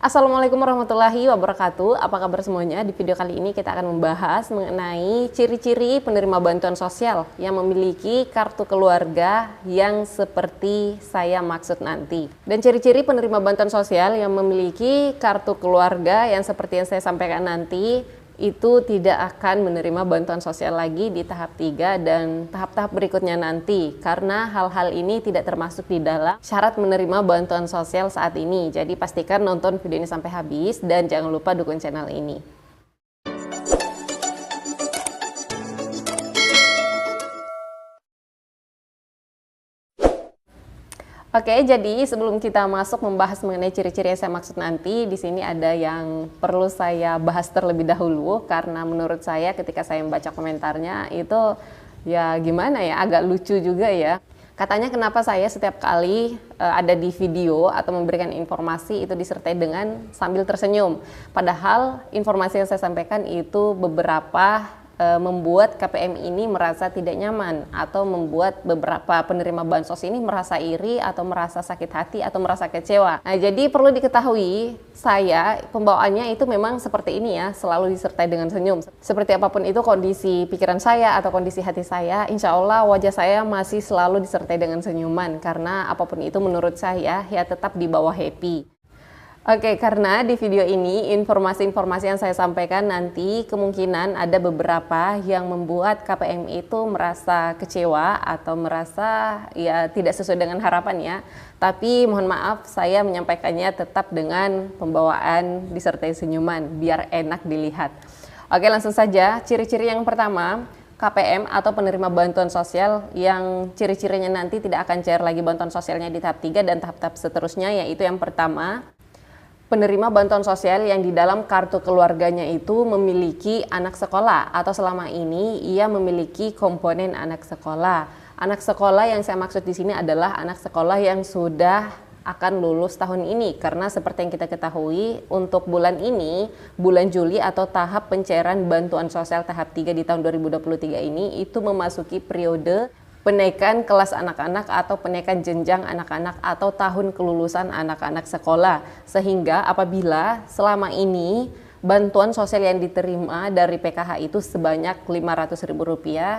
Assalamualaikum warahmatullahi wabarakatuh. Apa kabar semuanya? Di video kali ini kita akan membahas mengenai ciri-ciri penerima bantuan sosial yang memiliki kartu keluarga yang seperti saya maksud nanti. Dan ciri-ciri penerima bantuan sosial yang memiliki kartu keluarga yang seperti yang saya sampaikan nanti itu tidak akan menerima bantuan sosial lagi di tahap 3 dan tahap-tahap berikutnya nanti, karena hal-hal ini tidak termasuk di dalam syarat menerima bantuan sosial saat ini. Jadi pastikan nonton video ini sampai habis dan jangan lupa dukung channel ini. Oke, jadi sebelum kita masuk membahas mengenai ciri-ciri yang saya maksud nanti, di sini ada yang perlu saya bahas terlebih dahulu, karena menurut saya ketika saya membaca komentarnya itu ya gimana ya, agak lucu juga ya. Katanya kenapa saya setiap kali ada di video atau memberikan informasi itu disertai dengan sambil tersenyum. Padahal informasi yang saya sampaikan itu beberapa membuat KPM ini merasa tidak nyaman atau membuat beberapa penerima bansos ini merasa iri atau merasa sakit hati atau merasa kecewa. Nah, jadi perlu diketahui saya pembawaannya itu memang seperti ini ya, selalu disertai dengan senyum. Seperti apapun itu kondisi pikiran saya atau kondisi hati saya, insya Allah wajah saya masih selalu disertai dengan senyuman, karena apapun itu menurut saya ya tetap di bawah happy. Oke, karena di video ini informasi-informasi yang saya sampaikan nanti kemungkinan ada beberapa yang membuat KPM itu merasa kecewa atau merasa ya tidak sesuai dengan harapan ya. Tapi mohon maaf saya menyampaikannya tetap dengan pembawaan disertai senyuman biar enak dilihat. Oke, langsung saja ciri-ciri yang pertama. KPM atau penerima bantuan sosial yang ciri-cirinya nanti tidak akan cair lagi bantuan sosialnya di tahap 3 dan tahap-tahap seterusnya, yaitu yang pertama, penerima bantuan sosial yang di dalam kartu keluarganya itu memiliki anak sekolah atau selama ini ia memiliki komponen anak sekolah. Anak sekolah yang saya maksud di sini adalah anak sekolah yang sudah akan lulus tahun ini, karena seperti yang kita ketahui untuk bulan ini, bulan Juli atau tahap pencairan bantuan sosial tahap 3 di tahun 2023 ini itu memasuki periode penaikan kelas anak-anak atau penaikan jenjang anak-anak atau tahun kelulusan anak-anak sekolah. Sehingga apabila selama ini bantuan sosial yang diterima dari PKH itu sebanyak Rp500.000,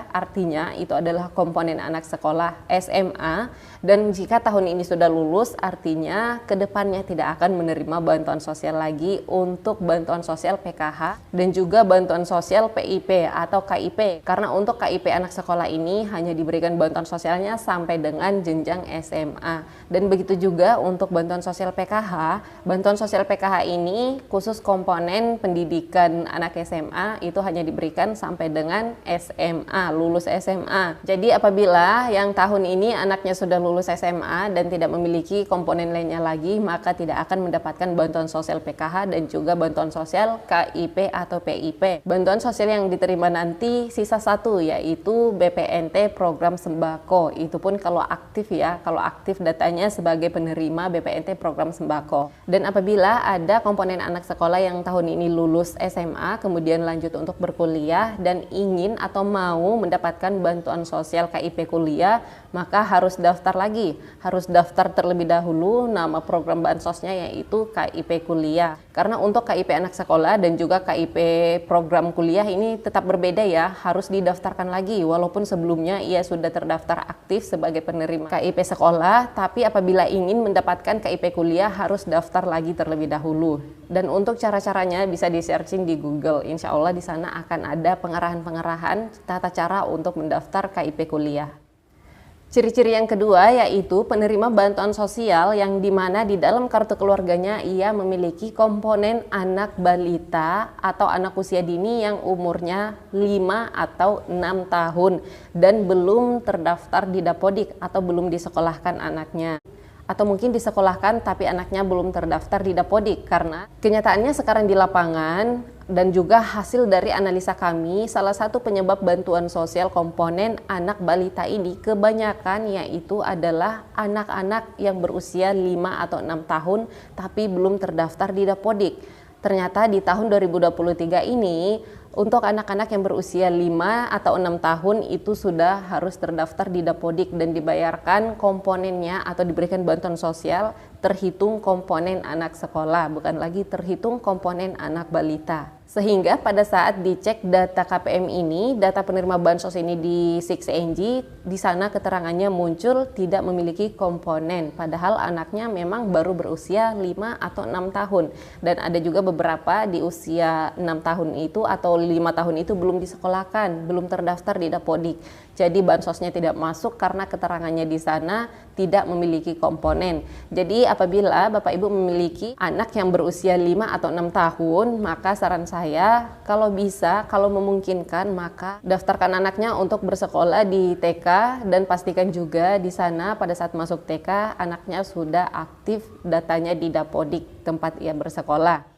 artinya itu adalah komponen anak sekolah SMA, dan jika tahun ini sudah lulus artinya kedepannya tidak akan menerima bantuan sosial lagi untuk bantuan sosial PKH dan juga bantuan sosial PIP atau KIP, karena untuk KIP anak sekolah ini hanya diberikan bantuan sosialnya sampai dengan jenjang SMA. Dan begitu juga untuk bantuan sosial PKH, bantuan sosial PKH ini khusus komponen pendidikan anak SMA itu hanya diberikan sampai dengan SMA, lulus SMA. Jadi apabila yang tahun ini anaknya sudah lulus SMA dan tidak memiliki komponen lainnya lagi, maka tidak akan mendapatkan bantuan sosial PKH dan juga bantuan sosial KIP atau PIP. Bantuan sosial yang diterima nanti sisa satu, yaitu BPNT program sembako. Itu pun kalau aktif ya, kalau aktif datanya sebagai penerima BPNT program sembako. Dan apabila ada komponen anak sekolah yang tahun ini lulus SMA kemudian lanjut untuk berkuliah dan ingin atau mau mendapatkan bantuan sosial KIP kuliah, maka harus daftar lagi, harus daftar terlebih dahulu nama program bansosnya yaitu KIP kuliah. Karena untuk KIP anak sekolah dan juga KIP program kuliah ini tetap berbeda ya, harus didaftarkan lagi walaupun sebelumnya ia sudah terdaftar aktif sebagai penerima KIP sekolah, tapi apabila ingin mendapatkan KIP kuliah harus daftar lagi terlebih dahulu. Dan untuk cara-caranya bisa di-searching di Google, insya Allah di sana akan ada pengarahan-pengarahan tata cara untuk mendaftar KIP kuliah. Ciri-ciri yang kedua yaitu penerima bantuan sosial yang dimana di dalam kartu keluarganya ia memiliki komponen anak balita atau anak usia dini yang umurnya 5 atau 6 tahun dan belum terdaftar di Dapodik atau belum disekolahkan anaknya. Atau mungkin disekolahkan tapi anaknya belum terdaftar di Dapodik, karena kenyataannya sekarang di lapangan dan juga hasil dari analisa kami, salah satu penyebab bantuan sosial komponen anak balita ini kebanyakan yaitu adalah anak-anak yang berusia 5 atau 6 tahun tapi belum terdaftar di Dapodik. Ternyata di tahun 2023 ini untuk anak-anak yang berusia 5 atau 6 tahun itu sudah harus terdaftar di Dapodik dan dibayarkan komponennya atau diberikan bantuan sosial terhitung komponen anak sekolah, bukan lagi terhitung komponen anak balita. Sehingga pada saat dicek data KPM ini, data penerima bansos ini di 6NG, di sana keterangannya muncul tidak memiliki komponen, padahal anaknya memang baru berusia 5 atau 6 tahun. Dan ada juga beberapa di usia 6 tahun itu atau 5 tahun itu belum disekolahkan, belum terdaftar di Dapodik. Jadi bansosnya tidak masuk karena keterangannya di sana tidak memiliki komponen. Jadi apabila Bapak Ibu memiliki anak yang berusia 5 atau 6 tahun, maka saran saya kalau bisa, kalau memungkinkan, maka daftarkan anaknya untuk bersekolah di TK dan pastikan juga di sana pada saat masuk TK anaknya sudah aktif datanya di Dapodik tempat ia bersekolah.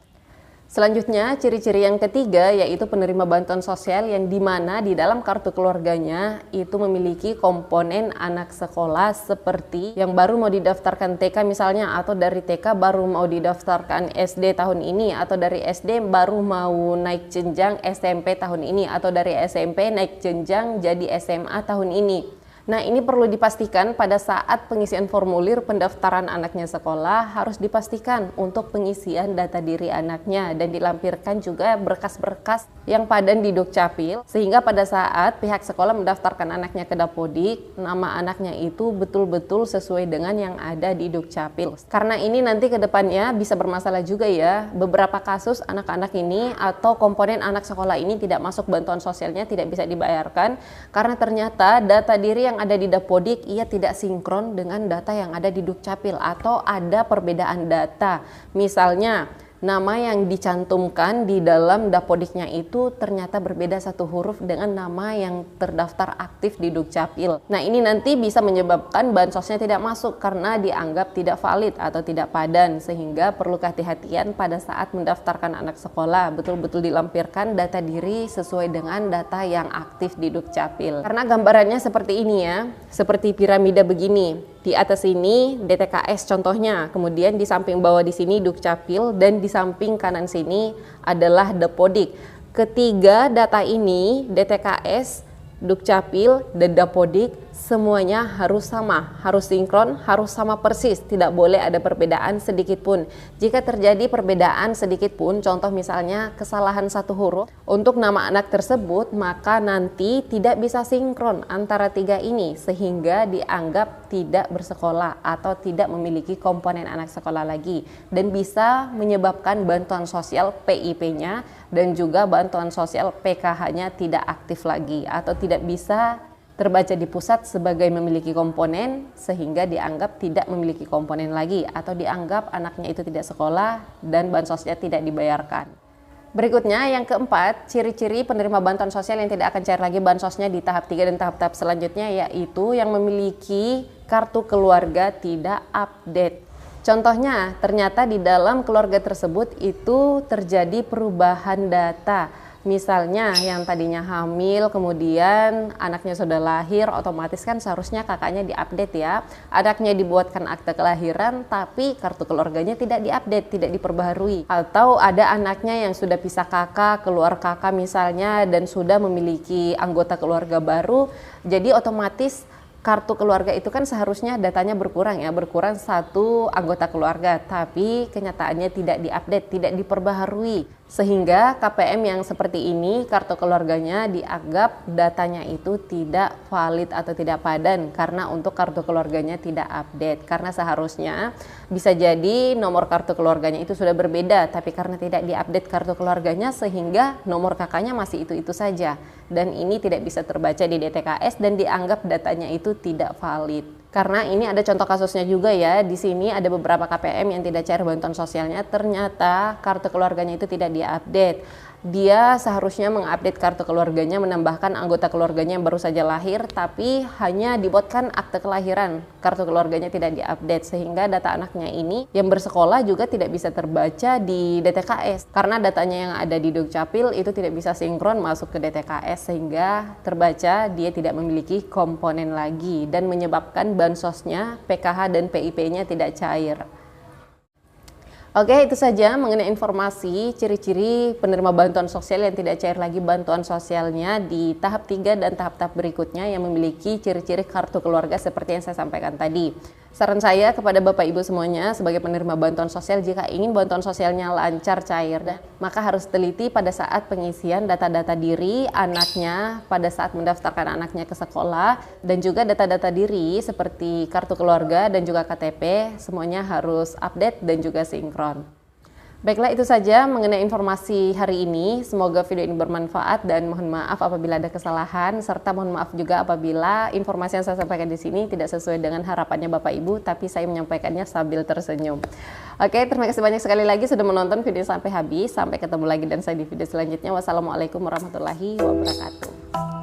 Selanjutnya, ciri-ciri yang ketiga yaitu penerima bantuan sosial yang dimana di dalam kartu keluarganya itu memiliki komponen anak sekolah seperti yang baru mau didaftarkan TK misalnya, atau dari TK baru mau didaftarkan SD tahun ini, atau dari SD baru mau naik jenjang SMP tahun ini, atau dari SMP naik jenjang jadi SMA tahun ini. Nah, ini perlu dipastikan pada saat pengisian formulir pendaftaran anaknya sekolah harus dipastikan untuk pengisian data diri anaknya dan dilampirkan juga berkas-berkas yang padan di Dukcapil sehingga pada saat pihak sekolah mendaftarkan anaknya ke Dapodik, nama anaknya itu betul-betul sesuai dengan yang ada di Dukcapil. Karena ini nanti ke depannya bisa bermasalah juga ya. Beberapa kasus anak-anak ini atau komponen anak sekolah ini tidak masuk bantuan sosialnya, tidak bisa dibayarkan karena ternyata data diri yang ada di Dapodik ia tidak sinkron dengan data yang ada di Dukcapil atau ada perbedaan data. Misalnya nama yang dicantumkan di dalam Dapodiknya itu ternyata berbeda satu huruf dengan nama yang terdaftar aktif di Dukcapil. Nah, ini nanti bisa menyebabkan bansosnya tidak masuk karena dianggap tidak valid atau tidak padan, sehingga perlu kehati-hatian pada saat mendaftarkan anak sekolah, betul-betul dilampirkan data diri sesuai dengan data yang aktif di Dukcapil. Karena gambarannya seperti ini ya, seperti piramida begini. Di atas ini DTKS contohnya, kemudian di samping bawah di sini Dukcapil dan di samping kanan sini adalah Dapodik. Ketiga data ini DTKS, Dukcapil, dan Dapodik semuanya harus sama, harus sinkron, harus sama persis, tidak boleh ada perbedaan sedikit pun. Jika terjadi perbedaan sedikit pun, contoh misalnya kesalahan satu huruf untuk nama anak tersebut, maka nanti tidak bisa sinkron antara tiga ini sehingga dianggap tidak bersekolah atau tidak memiliki komponen anak sekolah lagi dan bisa menyebabkan bantuan sosial PIP-nya dan juga bantuan sosial PKH-nya tidak aktif lagi atau tidak bisa terbaca di pusat sebagai memiliki komponen sehingga dianggap tidak memiliki komponen lagi atau dianggap anaknya itu tidak sekolah dan bansosnya tidak dibayarkan. Berikutnya yang keempat, ciri-ciri penerima bantuan sosial yang tidak akan cair lagi bansosnya di tahap 3 dan tahap-tahap selanjutnya yaitu yang memiliki kartu keluarga tidak update. Contohnya, ternyata di dalam keluarga tersebut itu terjadi perubahan data. Misalnya yang tadinya hamil, kemudian anaknya sudah lahir, otomatis kan seharusnya kakaknya diupdate ya. Anaknya dibuatkan akte kelahiran, tapi kartu keluarganya tidak diupdate, tidak diperbaharui. Atau ada anaknya yang sudah pisah kakak, keluar kakak misalnya, dan sudah memiliki anggota keluarga baru, jadi otomatis kartu keluarga itu kan seharusnya datanya berkurang ya, berkurang satu anggota keluarga, tapi kenyataannya tidak diupdate, tidak diperbaharui. Sehingga KPM yang seperti ini, kartu keluarganya dianggap datanya itu tidak valid atau tidak padan karena untuk kartu keluarganya tidak update. Karena seharusnya bisa jadi nomor kartu keluarganya itu sudah berbeda, tapi karena tidak diupdate kartu keluarganya sehingga nomor kakaknya masih itu-itu saja. Dan ini tidak bisa terbaca di DTKS dan dianggap datanya itu tidak valid. Karena ini ada contoh kasusnya juga ya, di sini ada beberapa KPM yang tidak cair bantuan sosialnya, ternyata kartu keluarganya itu tidak diupdate. Dia seharusnya mengupdate kartu keluarganya, menambahkan anggota keluarganya yang baru saja lahir, tapi hanya dibuatkan akte kelahiran, kartu keluarganya tidak diupdate, sehingga data anaknya ini yang bersekolah juga tidak bisa terbaca di DTKS, karena datanya yang ada di Dukcapil itu tidak bisa sinkron masuk ke DTKS, sehingga terbaca dia tidak memiliki komponen lagi, dan menyebabkan bansosnya, PKH dan PIP-nya tidak cair. Oke, itu saja mengenai informasi ciri-ciri penerima bantuan sosial yang tidak cair lagi bantuan sosialnya di tahap 3 dan tahap-tahap berikutnya yang memiliki ciri-ciri kartu keluarga seperti yang saya sampaikan tadi. Saran saya kepada Bapak Ibu semuanya sebagai penerima bantuan sosial, jika ingin bantuan sosialnya lancar, cair, maka harus teliti pada saat pengisian data-data diri anaknya, pada saat mendaftarkan anaknya ke sekolah, dan juga data-data diri seperti kartu keluarga dan juga KTP, semuanya harus update dan juga sinkron. Baiklah, itu saja mengenai informasi hari ini. Semoga video ini bermanfaat dan mohon maaf apabila ada kesalahan, serta mohon maaf juga apabila informasi yang saya sampaikan di sini tidak sesuai dengan harapannya Bapak Ibu, tapi saya menyampaikannya sambil tersenyum. Oke, terima kasih banyak sekali lagi sudah menonton video sampai habis. Sampai ketemu lagi dan saya di video selanjutnya. Wassalamualaikum warahmatullahi wabarakatuh.